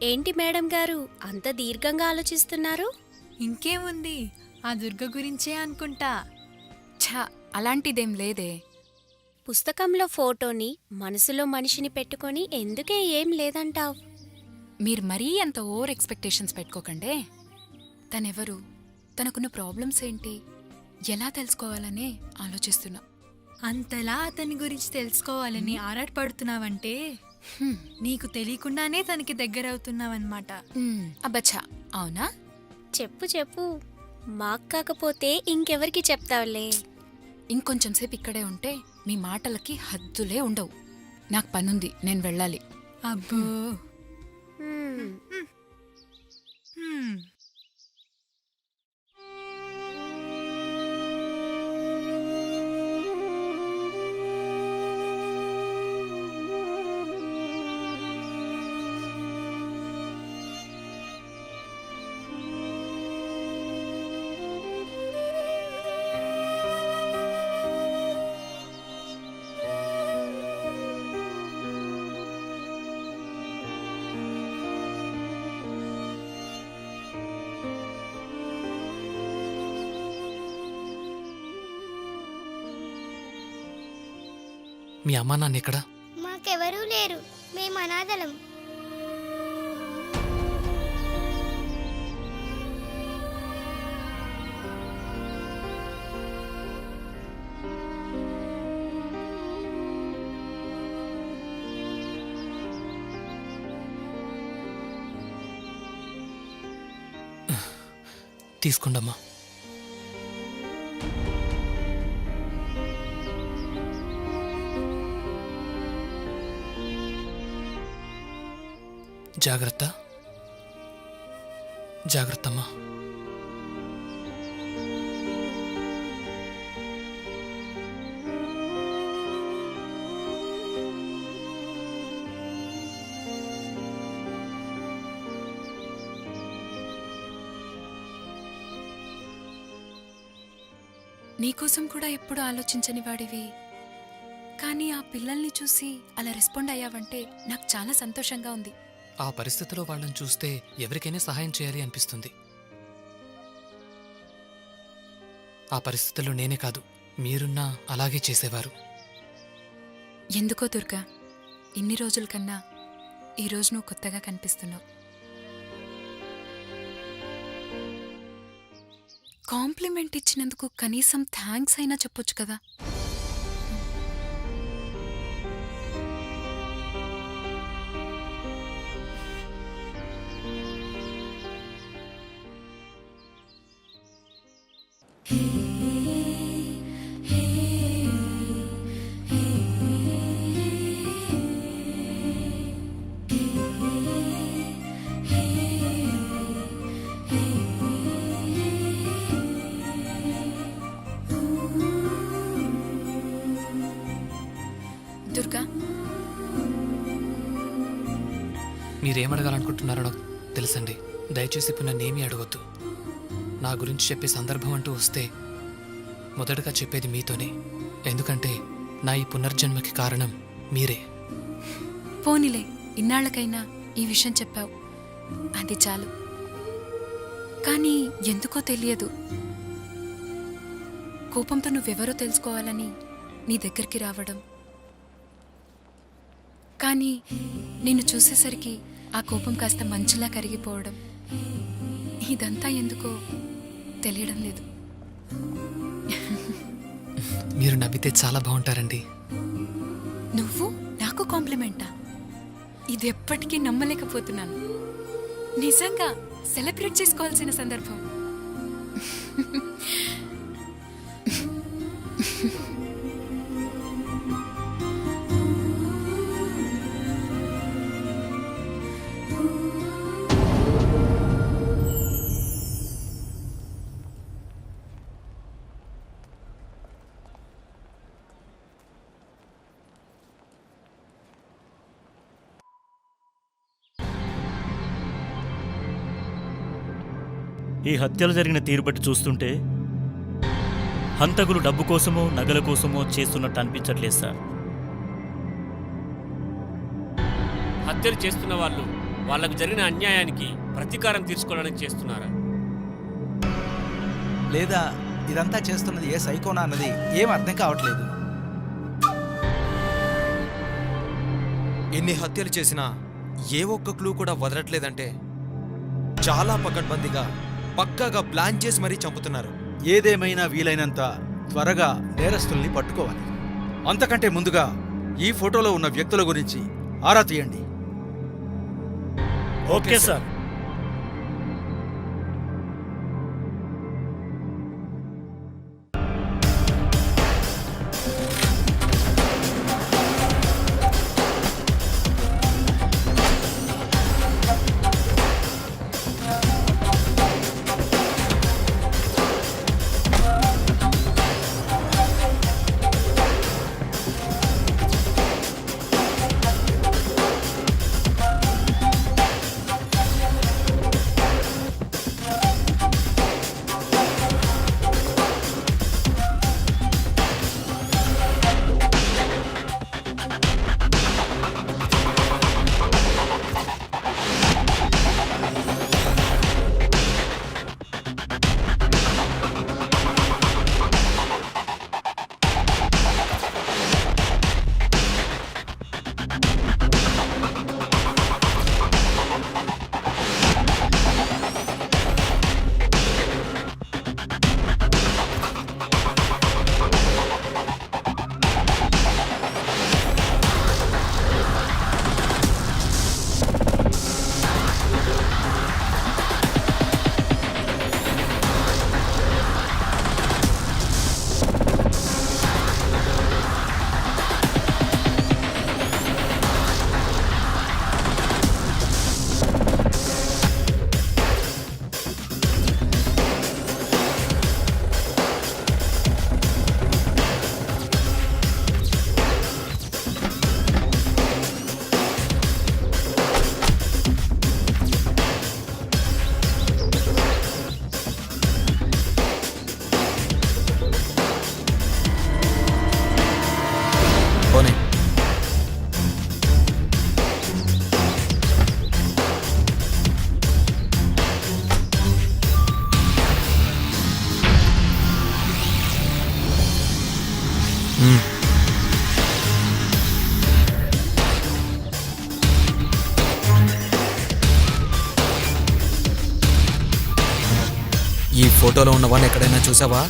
ఏంటి మేడం గారు అంత దీర్ఘంగా ఆలోచిస్తున్నారు? ఇంకేముంది, ఆ దుర్గ గురించే అనుకుంటా. ఛ, అలాంటిదేం లేదే. పుస్తకంలో ఫోటోని మనసులో మనిషిని పెట్టుకొని ఎందుకే ఏం లేదంటావ్? మీరు మరీ అంత ఓవర్ ఎక్స్పెక్టేషన్స్ పెట్టుకోకండే. తనెవరు, తనకున్న ప్రాబ్లమ్స్ ఏంటి, ఎలా తెలుసుకోవాలనే ఆలోచిస్తున్నా. అంతలా అతని గురించి తెలుసుకోవాలని ఆరాటపడుతున్నావంటే నీకు తెలియకుండానే తనకి దగ్గరవుతున్నావన్నమాట. అబ్బచ్చా, అవునా? చెప్పు చెప్పు, మాకు కాకపోతే ఇంకెవరికి చెప్తావులే. ఇంకొంచెం సేపు ఇక్కడే ఉంటే మీ మాటలకి హద్దులే ఉండవు. నాకు పనుంది, నేను వెళ్ళాలి. అబ్బో. హ్మ్. హ్మ్. మీ అమ్మా నాన్న ఎక్కడా? మాకెవరూ లేరు, మేము అనాథలం. తీసుకోండమ్మా. జాగ్రత్త, జాగ్రత్తమ్మా. నీకోసం కూడా ఎప్పుడు ఆలోచించని వాడివి, కానీ ఆ పిల్లల్ని చూసి అలా రెస్పాండ్ అయ్యావంటే నాకు చాలా సంతోషంగా ఉంది. ఆ పరిస్థితిలో వాళ్ళని చూస్తే ఎవరికైనా సహాయం చేయాలి అనిపిస్తుంది. ఆ పరిస్థితుల్లో నేనే కాదు, మీరున్నా అలాగే చేసేవారు. ఎందుకో దుర్గా, ఇన్ని రోజుల కన్నా ఈరోజు నువ్వు కొత్తగా కనిపిస్తున్నావు. కాంప్లిమెంట్ ఇచ్చినందుకు కనీసం థ్యాంక్స్ అయినా చెప్పొచ్చు కదా. దుర్గా, మీరేమడగాలనుకుంటున్నారో నాకు తెలుసండి. దయచేసి ఇప్పుడు నన్నేమీ అడగొద్దు. నా గురించి చెప్పే సందర్భం అంటూ వస్తే మొదటగా చెప్పేది మీతోనే. ఎందుకంటే నా ఈ పునర్జన్మకి కారణం మీరే. పోనీలే, ఇన్నాళ్లకైనా ఈ విషయం చెప్పావు, అది చాలు. కానీ ఎందుకో తెలియదు, కోపంతో నువ్వెవరో తెలుసుకోవాలని నీ దగ్గరికి రావడం, కానీ నిన్ను చూసేసరికి ఆ కోపం కాస్త మంచులా కరిగిపోవడం, ఇదంతా ఎందుకో తెలియడం లేదు. మీరు నవ్వితే చాలా బాగుంటారండి. నువ్వు నాకు కాంప్లిమెంటా? ఇది ఎప్పటికీ నమ్మలేకపోతున్నాను. నిజంగా సెలబ్రేట్ చేసుకోవాల్సిన సందర్భం. ఈ హత్యలు జరిగిన తీరు బట్టి చూస్తుంటే హంతకులు డబ్బు కోసమో నగల కోసమో చేస్తున్నట్టు అనిపించట్లేదు సార్. హత్యలు చేస్తున్న వాళ్ళు వాళ్ళకు జరిగిన అన్యాయానికి ప్రతీకారం తీర్చుకోవడానికి చేస్తున్నారా? లేదా ఇదంతా చేస్తున్నది ఏ సైకోనా అన్నది ఏం అర్థం కావట్లేదు. ఎన్ని హత్యలు చేసినా ఏ ఒక్క క్లూ కూడా వదలట్లేదంటే చాలా పకడ్బందీగా పక్కాగా ప్లాన్ చేసి మరీ చంపుతున్నారు. ఏదేమైనా వీలైనంత త్వరగా నేరస్తుల్ని పట్టుకోవాలి. అంతకంటే ముందుగా ఈ ఫోటోలో ఉన్న వ్యక్తుల గురించి ఆరా తీయండి. Okay sir. పోనీ ఈ ఫోటోలో ఉన్నవాడిని ఎక్కడైనా చూసావా?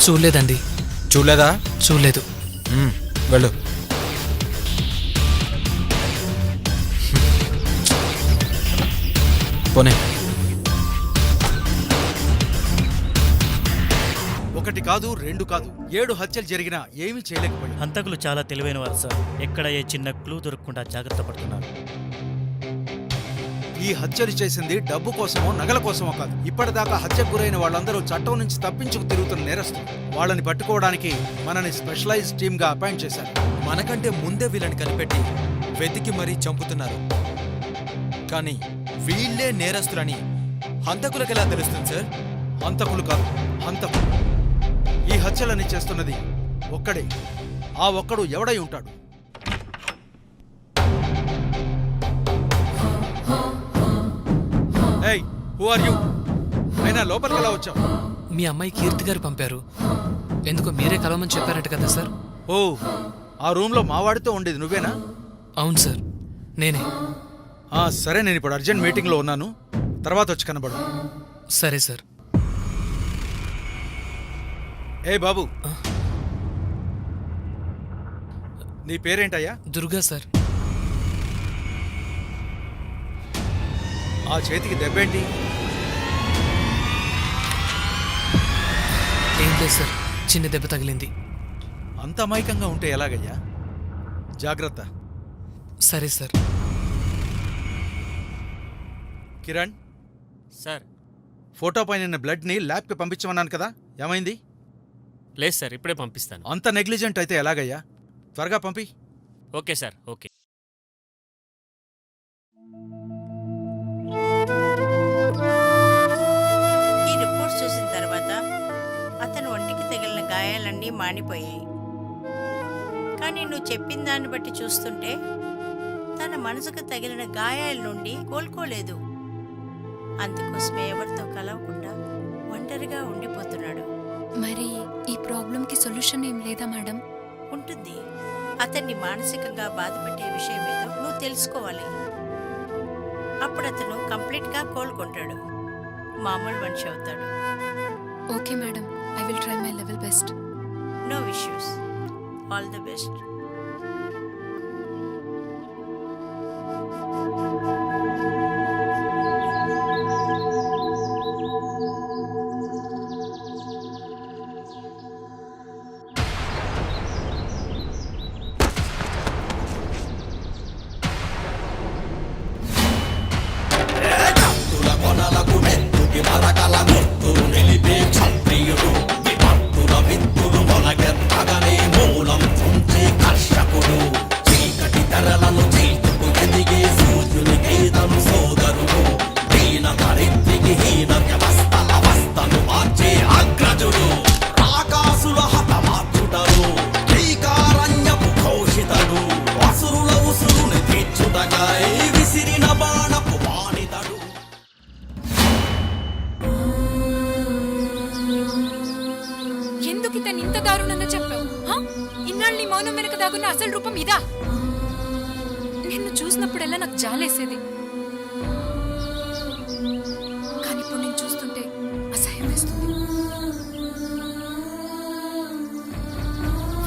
చూడలేదండి. చూడలేదా? చూడలేదు. వెళ్ళు. పోనీ. ఒకటి కాదు, రెండు కాదు, 7 హత్యలు జరిగినా ఏమీ చేయలేకపోయాం. హంతకులు చాలా తెలివైన వారు సార్. ఎక్కడ ఏ చిన్న క్లూ దొరకకుండా జాగ్రత్త పడుతున్నారు. ఈ హత్యలు చేసింది డబ్బు కోసమో నగల కోసమో కాదు. ఇప్పటిదాకా హత్యకు గురైన వాళ్ళందరూ చట్టం నుంచి తప్పించుకు తిరుగుతున్న నేరస్తులు. వాళ్ళని పట్టుకోవడానికి మనని స్పెషలైజ్ టీమ్ గా అపాయింట్ చేశారు. మనకంటే ముందే వీళ్ళని కనిపెట్టి వెతికి మరీ చంపుతున్నారు. కానీ వీళ్ళే నేరస్తులని హంతకులకు ఎలా తెలుస్తుంది సార్? హంతకులు కాదు, హంతకులు. ఈ హత్యలని చేస్తున్నది ఒక్కడే. ఆ ఒక్కడు ఎవడై ఉంటాడు? ఏయ్, హూ ఆర్ యు? అయినా లోపలికి ఎలా వచ్చావు? మీ అమ్మాయి కీర్తి గారు పంపారు. ఎందుకో మీరే కలవమని చెప్పారట కదా సార్. ఓ, ఆ రూమ్లో మావాడితో ఉండేది నువ్వేనా? అవును సార్, నేనే. సరే, నేను ఇప్పుడు అర్జెంట్ మీటింగ్లో ఉన్నాను, తర్వాత వచ్చి కనబడు. సరే సార్. ఏ బాబు, నీ పేరేంటయ్యా? దుర్గా సార్. ఆ చేతికి దెబ్బేంటి? ఏం లేదు సార్, చిన్న దెబ్బ తగిలింది. అంత అమాయకంగా ఉంటే ఎలాగయ్యా? జాగ్రత్త. సరే సార్. కిరణ్ సార్. ఫోటో పైన బ్లడ్ని ల్యాబ్కి పంపించమన్నాను కదా, ఏమైంది? లేదు సార్, ఇప్పుడే పంపిస్తాను. అంత నెగ్లిజెంట్ అయితే ఎలాగయ్యా? త్వరగా పంపి. Okay sir, okay. ఈ రిపోర్ట్ చూసిన తర్వాత అతను ఒంటికి తగిలిన గాయాలన్నీ మానిపోయాయి. కానీ నువ్వు చెప్పిన దాన్ని బట్టి చూస్తుంటే మనసుకు తగిలిన గాయాల నుండి కోలుకోలేదు. అందుకోసమే ఎవరితో కలవకుండా ఒంటరిగా ఉండిపోతున్నాడు. మరి ఈ ప్రాబ్లంకి సొల్యూషన్ ఏం లేదా మేడం? ఉంటుంది. అతన్ని మానసికంగా బాధపెట్టే విషయం ఏదో నువ్వు తెలుసుకోవాలి. అప్పుడు అతను కంప్లీట్గా కోలుకుంటాడు, మామూలు మనిషి అవుతాడు. Okay madam, I will try my level best. No issues. All the best. ఎందుకు ఇతను ఇంత దారుణంగా చెప్పావు? ఇన్నాళ్ళు నీ మౌనం వెనక దాగున్న అసలు రూపం ఇదా? నిన్ను చూసినప్పుడల్లా నాకు జాలేసేది, కానీ ఇప్పుడు నేను చూస్తుంటే అసహ్యం వేస్తుంది.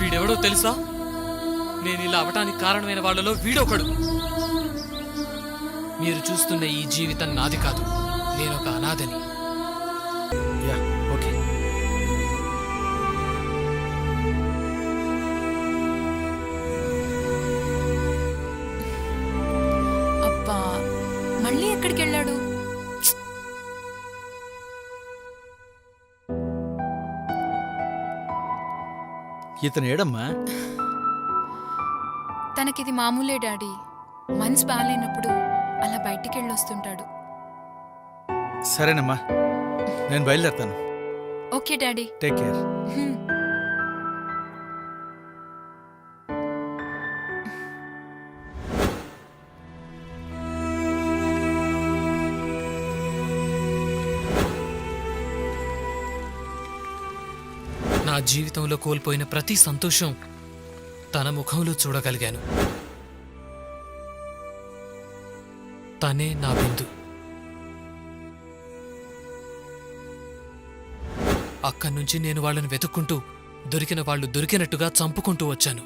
వీడెవడో తెలుసా? నేను ఇలా అవటానికి కారణమైన వాళ్ళలో వీడొకడు. మీరు చూస్తున్న ఈ జీవితం నాది కాదు, నేను ఒక అనాథని. Yeah okay. అబ్బా, మళ్ళీ ఎక్కడికి వెళ్ళాడు? ఇతను ఏడమ్మా? తనకిది మామూలే డాడీ. మనసు బాగాలేనప్పుడు అలా బయటికి వెళ్ళొస్తుంటాడు. సరేనమ్మా, నేను బయలుదేరుతాను. Okay daddy. Take care. నా జీవితంలో కోల్పోయిన ప్రతి సంతోషం తన ముఖంలో చూడగలిగాను. తనే నా బిందు. అక్కడి నుంచి నేను వాళ్ళని వెతుక్కుంటూ దొరికిన వాళ్ళు దొరికినట్టుగా చంపుకుంటూ వచ్చాను.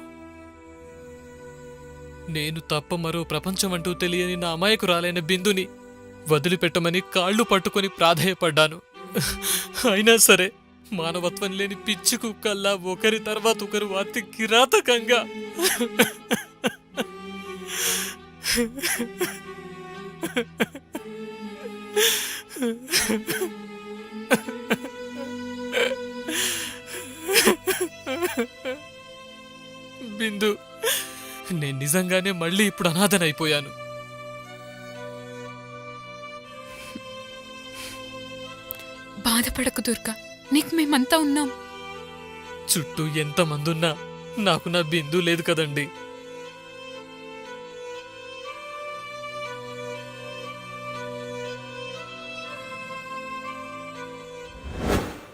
నేను తప్ప మరో ప్రపంచం అంటూ తెలియని నా అమాయకురాలైన బిందుని వదిలిపెట్టమని కాళ్ళు పట్టుకొని ప్రాధేయపడ్డాను. అయినా సరే మానవత్వం లేని పిచ్చి కుక్కల్లా ఒకరి తర్వాత ఒకరు అతి కిరాతకంగా బిందు, నేను నిజంగానే మళ్ళీ ఇప్పుడు అనాథనైపోయాను. బాధపడకు దుర్గా, నీకు మేమంతా ఉన్నాం. చుట్టూ ఎంతమందున్నా నాకు నా బిందు లేదు కదండి.